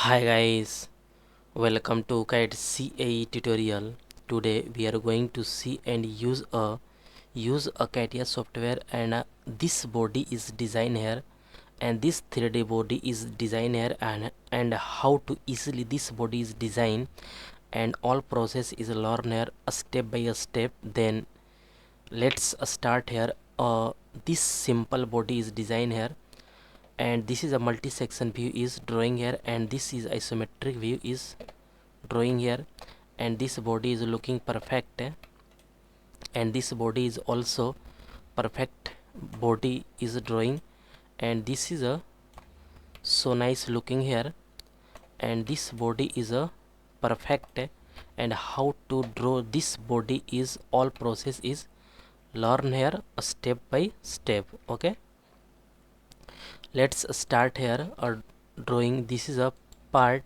Hi guys, welcome to CAD CAE tutorial. Today we are going to see and use a CATIA software, and this body is designed here, and this 3D body is designed here, and how to easily this body is designed, and all process is learn here a step by a step. Then let's start here. This simple body is designed here, and this is a multi-section view is drawing here, and this is isometric view is drawing here, and this body is looking perfect, and this body is also perfect body is drawing, and this is a so nice looking here, and this body is a perfect, and how to draw this body is all process is learn here a step by step. Okay, let's start here a drawing. This is a part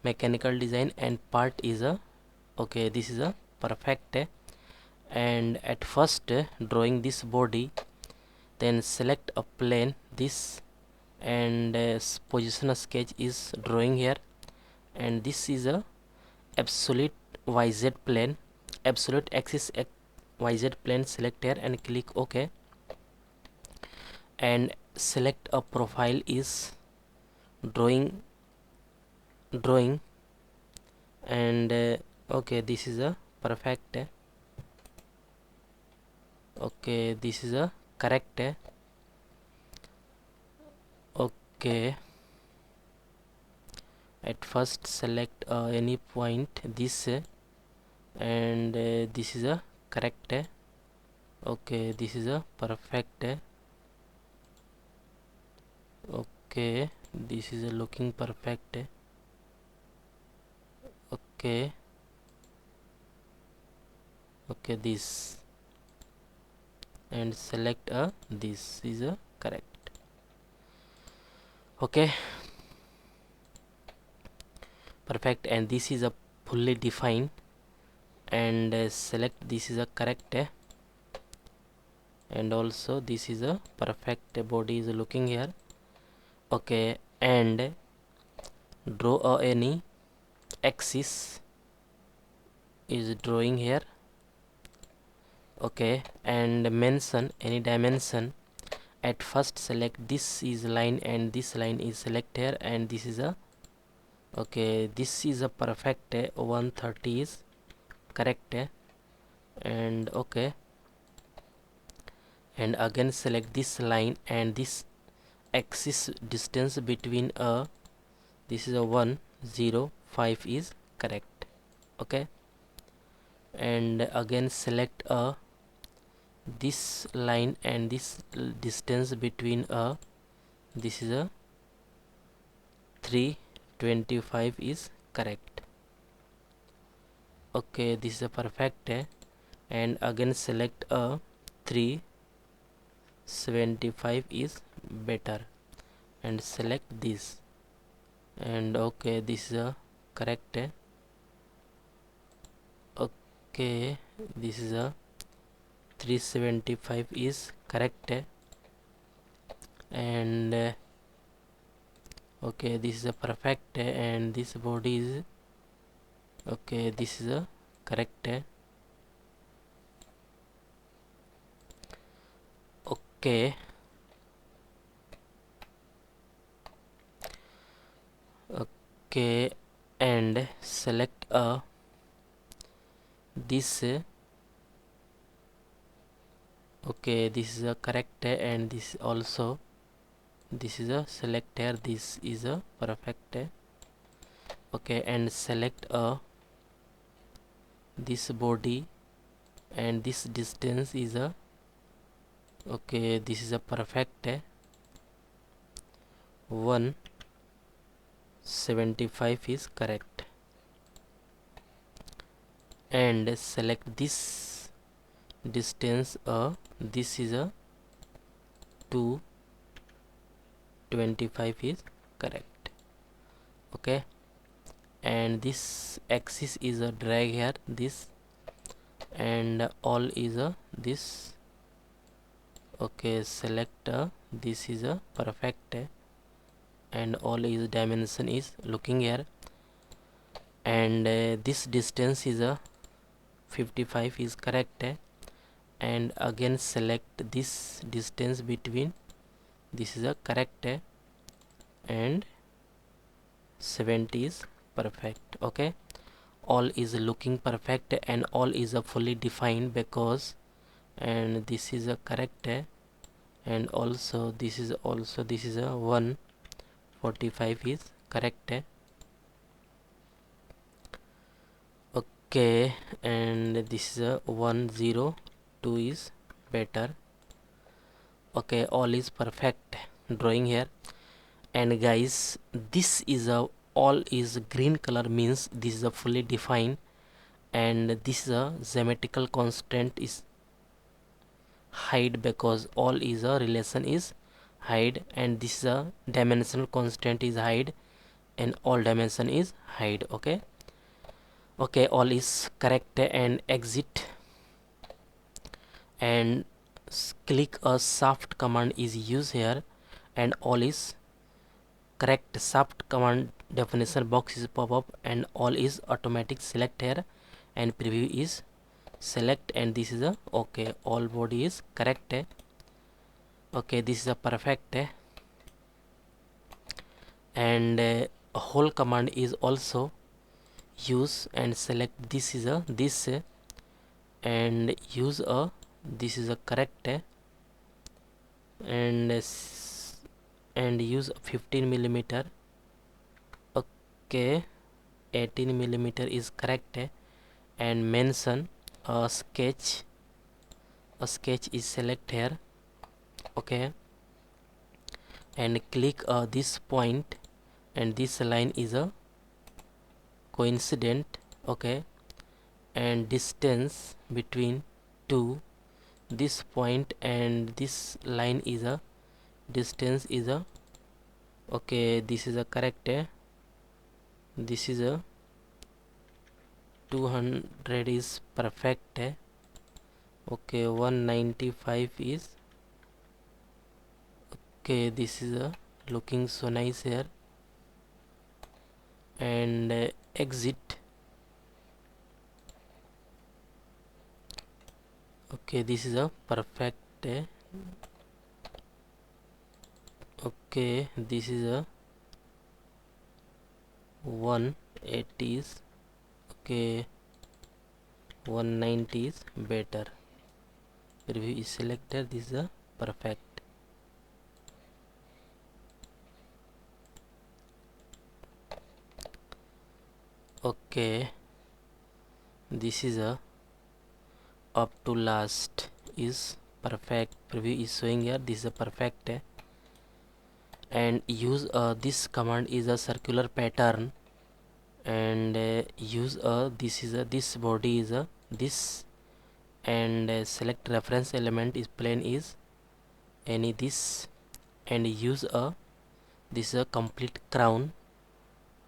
mechanical design, and part is a okay, this is a perfect, and at first drawing this body, then select a plane this, and position a sketch is drawing here, and this is a absolute YZ plane, absolute axis YZ plane. Select here and click OK, and select a profile is drawing, and okay, this is a perfect, okay, this is a correct, okay. At first select any point this, and this is a correct, okay, this is a perfect, okay, this is a looking perfect, okay, okay, this, and select this is a correct, okay, perfect, and this is a fully defined, and select this is a correct, and also this is a perfect body is looking here, okay, and draw any axis is drawing here, okay, and mention any dimension. At first select this is line, and this line is select here, and this is a okay, this is a perfect, 130 is correct, and okay, and again select this line, and this axis distance between this is a 105 is correct, okay, and again select this line, and this distance between this is a 325 is correct, okay, this is a perfect, and again select 375 is better, and select this, and okay, this is a correct, okay, this is a 375 is correct, and okay, this is a perfect, and this body is okay, this is a correct, okay, okay, and select this, okay, this is a correct, and this also, this is a select here, this is a perfect, okay, and select this body, and this distance is a okay, this is a perfect, 175 is correct, and select this distance, this is a 225 is correct, okay, and this axis is a drag here this, and all is a this, okay, select this is a perfect, and all is dimension is looking here, and this distance is a 55 is correct, and again select this distance between, this is a correct, and 70 is perfect. Okay, all is looking perfect and all is a fully defined because, and this is a correct, and also this is a 145 is correct. Okay, and this is a 102 is better. Okay, all is perfect drawing here. And guys, this is a all is green color means this is a fully defined, and this is a geometrical constant is hide because all is a relation is hide, and this is a dimensional constant is hide, and all dimension is hide. Okay, okay, all is correct, and exit, and click a shaft command is used here, and all is correct. Shaft command definition box is pop up, and all is automatic select here, and preview is select, and this is a okay, all body is correct. Okay, this is a perfect, and a whole command is also use, and select this is a this, and use a this is a correct, and and use 15 millimeter. Okay, 18 millimeter is correct, and mention a sketch is select here. Okay, and click this point, and this line is a coincident. Okay, and distance between two, this point and this line is a distance is a okay, this is a correct, this is a 200 is perfect, okay, 195 is okay, this is a looking so nice here, and exit. Okay, this is a perfect, okay, this is a 180 is okay, 190 is better. Preview is selected, this is a perfect. Okay, this is a up to last is perfect. Preview is showing here, this is a perfect, and use this command is a circular pattern, and use this is a this body is a this, and select reference element is plane is any this, and use a this is a complete crown,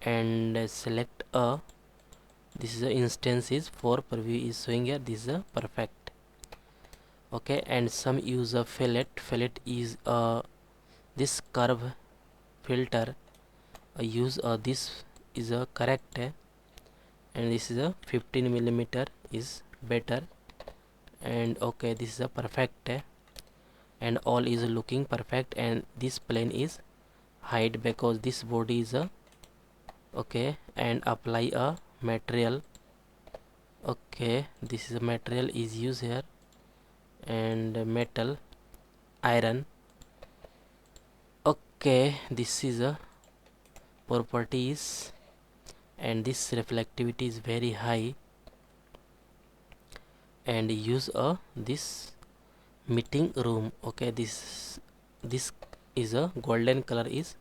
and select a this is a instance is for preview is showing here, this is a perfect. Okay, and some use a fillet is this curve filter, use this is a correct, and this is a 15 millimeter is better, and okay, this is a perfect, and all is looking perfect, and this plane is hide because this body is a okay, and apply a material. Okay, this is a material is used here, and metal iron. Okay, this is a properties, and this reflectivity is very high, and use a this meeting room. Okay, this is a golden color is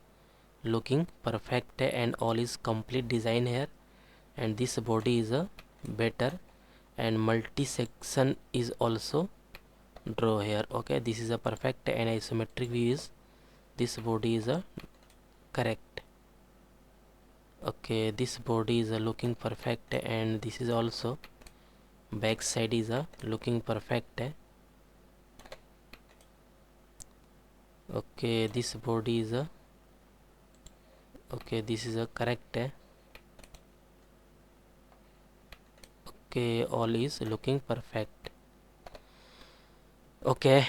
looking perfect, and all is complete design here, and this body is a better, and multi section is also draw here. Okay, this is a perfect, and isometric view is this body is a correct. Okay, this body is a looking perfect, and this is also back side is a looking perfect. Okay, this body is a Okay, this is a correct. Okay, all is looking perfect. Okay,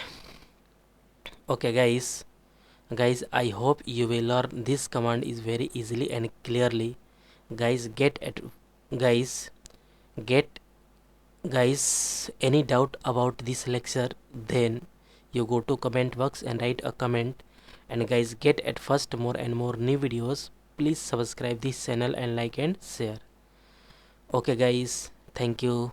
okay guys, I hope you will learn this command is very easily and clearly. Guys, guys get guys any doubt about this lecture, then you go to comment box and write a comment. And guys, get at first more and more new videos. Please subscribe this channel and like and share. Okay guys, thank you.